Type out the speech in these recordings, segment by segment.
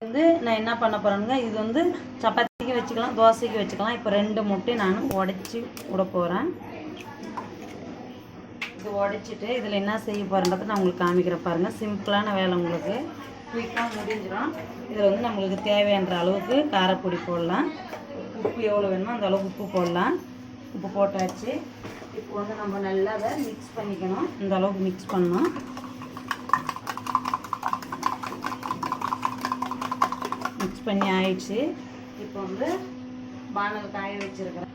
வந்து நான் என்ன பண்ண போகிறேனுங்க, இது வந்து சப்பாத்திக்கு வச்சுக்கலாம், தோசைக்கு வச்சுக்கலாம். இப்போ 2 முட்டையும் நான் உடச்சி விட போகிறேன். இது உடச்சிட்டு இதில் என்ன செய்ய போகிறேன்றதை நான் உங்களுக்கு காமிக்கிறேன் பாருங்கள். சிம்பிளான வேலை, உங்களுக்கு குயிக்காக முடிஞ்சிடும். இதில் வந்து நம்மளுக்கு தேவையான அளவுக்கு காரப்பொடி போடலாம். உப்பு எவ்வளோ வேணுமோ அந்த அளவுக்கு உப்பு போடலாம். உப்பு போட்டாச்சு. இப்போ வந்து நம்ம நல்லா அதை மிக்ஸ் பண்ணிக்கணும். இந்த அளவுக்கு மிக்ஸ் பண்ணணும். மிக்ஸ் பண்ணி ஆயிடுச்சு. இப்போ வந்து பானல் காய வச்சுருக்கிறேன்.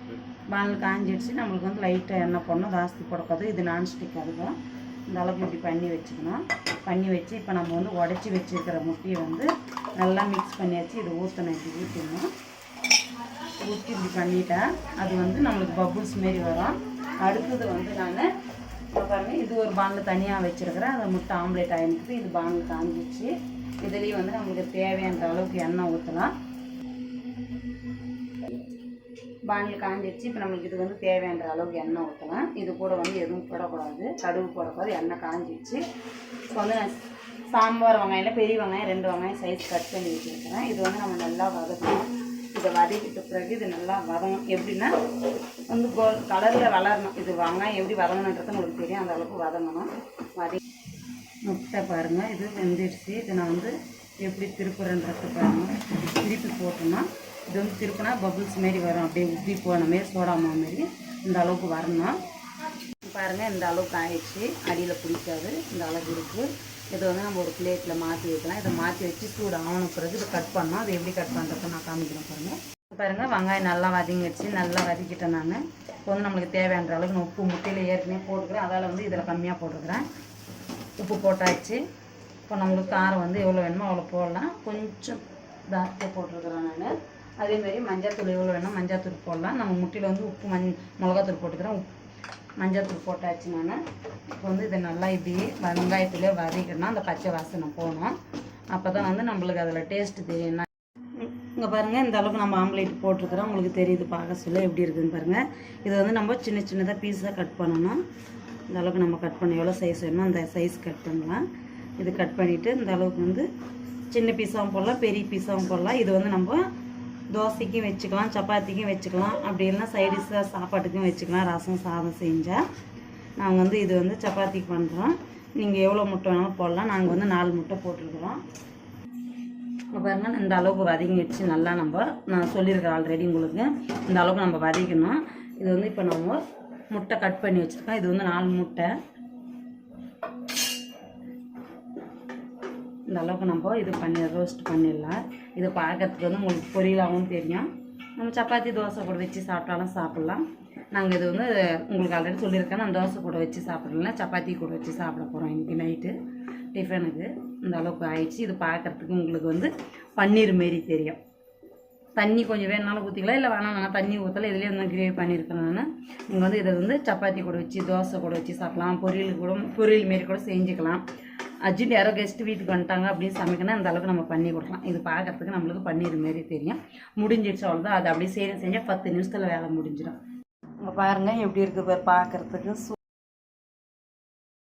பானல் காஞ்சிடுச்சு. நம்மளுக்கு வந்து லைட்டாக எண்ணெய் போடணும், ஜாஸ்தி போடக்கூடாது. இது நான்ஸ்டிக் அதுக்கும். இந்த அளவுக்கு இப்படி பண்ணி வச்சுக்கணும். பண்ணி வச்சு இப்போ நம்ம வந்து உடச்சி வச்சுருக்கிற முட்டையை வந்து நல்லா மிக்ஸ் பண்ணியாச்சு. இது ஊற்றணும், இப்படி ஊற்றணும். ஊற்றி இப்படி பண்ணிட்டா அது வந்து நம்மளுக்கு பபுள்ஸ் மாரி வரும். அடுத்தது வந்து நான் பாருங்க, இது ஒரு பானில் தனியாக வச்சுருக்கிறேன். அதை முட்டை ஆம்லேட் ஆகிருக்கு. இது பானில் காஞ்சிச்சு. இதுலேயும் வந்து நம்மளுக்கு தேவையான அளவுக்கு எண்ணெய் ஊற்றலாம். பானில் காஞ்சிடுச்சு. இப்போ நம்மளுக்கு இது வந்து தேவையான அளவுக்கு எண்ணெய் ஊற்றலாம். இது கூட வந்து எதுவும் போடக்கூடாது, கடுகு போடக்கூடாது. எண்ணெய் காஞ்சிடுச்சு. இப்போ வந்து நான் சாம்பார் வெங்காயம், பெரிய வெங்காயம் 2 வெங்காயம் சைஸ் கட் பண்ணி வச்சுருக்கிறேன். இது வந்து நம்ம நல்லா வதக்கணும். இதை வதக்கிட்ட பிறகு இது நல்லா வதங்கணும். எப்படின்னா வந்து கோல்ட் கலரில் வளரணும். இது வெங்காயம் எப்படி வதங்கணுன்றது உங்களுக்கு தெரியும். அந்த அளவுக்கு வதங்கணும். முட்டை பாருங்கள், இது வெந்துடுச்சு. இது நான் வந்து எப்படி திருப்புறன்றது பாருங்கள். திருப்பி போட்டோம்னா இது வந்து திருப்பினா பபுள்ஸ் மாரி வரும். அப்படியே உப்பி போன மாரி, சோடாமா மாரி இந்த அளவுக்கு வரணும். பாருங்கள், இந்த அளவுக்கு ஆயிடுச்சு. அடியில் பிடிக்காது, இந்த அளவுக்கு இருக்குது. இதை வந்து நம்ம ஒரு பிளேட்டில் மாற்றி வைக்கலாம். இதை மாற்றி வச்சு சூடு ஆன பிறகு இதை கட் பண்ணோம். அதை எப்படி கட் பண்ணுறதை நான் காமிக்கிறேன் பாருங்கள். பாருங்கள், வெங்காயம் நல்லா வதங்கிடுச்சு. நல்லா வதக்கிட்டேன் நான். இப்போ வந்து நம்மளுக்கு தேவையான அளவுக்கு நான் உப்பு முட்டையில் ஏற்கனவே போட்டுக்கிறேன். அதால் வந்து இதில் கம்மியாக போட்டுக்கிறேன். உப்பு போட்டாச்சு. இப்போ நம்மளுக்கு காரம் வந்து எவ்வளோ வேணுமோ அவ்வளோ போடலாம். கொஞ்சம் ஜாஸ்தியாக போட்டிருக்கிறேன் நான். அதேமாரி மஞ்சாத்தூள் எவ்வளோ வேணும் மஞ்சாத்தூள் போடலாம். நம்ம முட்டையில் வந்து உப்பு மிளகாத்தூள் போட்டுக்கிறேன். மஞ்சாத்தூள் போட்டாச்சு நான். இப்போ வந்து இதை நல்லா இப்படி வெங்காயத்துலேயே வதக்கிடணும். அந்த பச்சை வாசனை போகணும். அப்போ தான் வந்து நம்மளுக்கு அதில் டேஸ்ட்டு தெரியும். இங்கே பாருங்கள், இந்த அளவுக்கு நம்ம ஆம்லேட் போட்டிருக்கிறோம். உங்களுக்கு தெரியுது பார்க்க சொல்ல எப்படி இருக்குதுன்னு பாருங்கள். இதை வந்து நம்ம சின்ன சின்னதாக பீஸாக கட் பண்ணணும். இந்த அளவுக்கு நம்ம கட் பண்ண எவ்வளோ சைஸ் வேணுமோ அந்த சைஸ் கட் பண்ணலாம். இது கட் பண்ணிவிட்டு இந்த அளவுக்கு வந்து சின்ன பீஸாகவும் போடலாம், பெரிய பீஸாகவும் போடலாம். இது வந்து நம்ம தோசைக்கும் வச்சுக்கலாம், சப்பாத்திக்கும் வச்சுக்கலாம். அப்படி இல்லைனா சைடிஷாக சாப்பாட்டுக்கும் வச்சுக்கலாம். ரசம் சாதம் செஞ்சால் நாங்கள் வந்து இது வந்து சப்பாத்திக்கு பண்ணுறோம். நீங்கள் எவ்வளோ முட்டை வேணாலும் போடலாம். நாங்கள் வந்து 4 முட்டை போட்டிருக்கிறோம். இப்போ பாருங்கள், இந்த அளவுக்கு வதங்கிடுச்சு. நல்லா நான் சொல்லியிருக்கிறேன் ஆல்ரெடி உங்களுக்கு. இந்த அளவுக்கு நம்ம வதக்கணும். இது வந்து இப்போ நம்ம முட்டை கட் பண்ணி வச்சுருக்கோம். இது வந்து 4 முட்டை. இந்த அளவுக்கு நம்ம இது ரோஸ்ட் பண்ணிடலாம். இது பார்க்கறதுக்கு வந்து உங்களுக்கு பொரியலாகவும் தெரியும். நம்ம சப்பாத்தி தோசை கூட வச்சு சாப்பிட்டாலும் சாப்பிட்லாம். நாங்கள் இது வந்து உங்களுக்கு ஆல்ரெடி சொல்லியிருக்கேன். நான் தோசை கூட வச்சு சாப்பிட்றேன், சப்பாத்தி கூட வச்சு சாப்பிட போகிறோம் இன்றைக்கி நைட்டு டிஃபனுக்கு. இந்த அளவுக்கு ஆயிடுச்சு. இது பார்க்குறதுக்கு உங்களுக்கு வந்து பன்னீர் மாரி தெரியும். தண்ணி கொஞ்சம் வேணுனாலும் ஊற்றிக்கலாம், இல்லை வேணாம் தண்ணி ஊற்றலை. இதுலேயே வந்து கிரேவி பண்ணியிருக்கேன் நான். நீங்கள் வந்து இதை வந்து சப்பாத்தி கூட வச்சு தோசை கூட வச்சு சாப்பிட்லாம். பொரியல் மாரி கூட செஞ்சுக்கலாம். அர்ஜென்ட் யாரோ கெஸ்ட்டு வீட்டுக்கு வந்துட்டாங்க அப்படின்னு சமைக்கணும். அந்த அளவுக்கு நம்ம பண்ணி கொடுக்கலாம். இது பார்க்குறதுக்கு நம்மளுக்கு பன்னீர் மாரி தெரியும். முடிஞ்சிடுச்சு, அவ்வளோதான். அது அப்படியே செஞ்சால் 10 நிமிஷத்தில் வேலை முடிஞ்சிடும். இங்கே பாருங்கள் எப்படி இருக்குது பார்க்குறதுக்கு.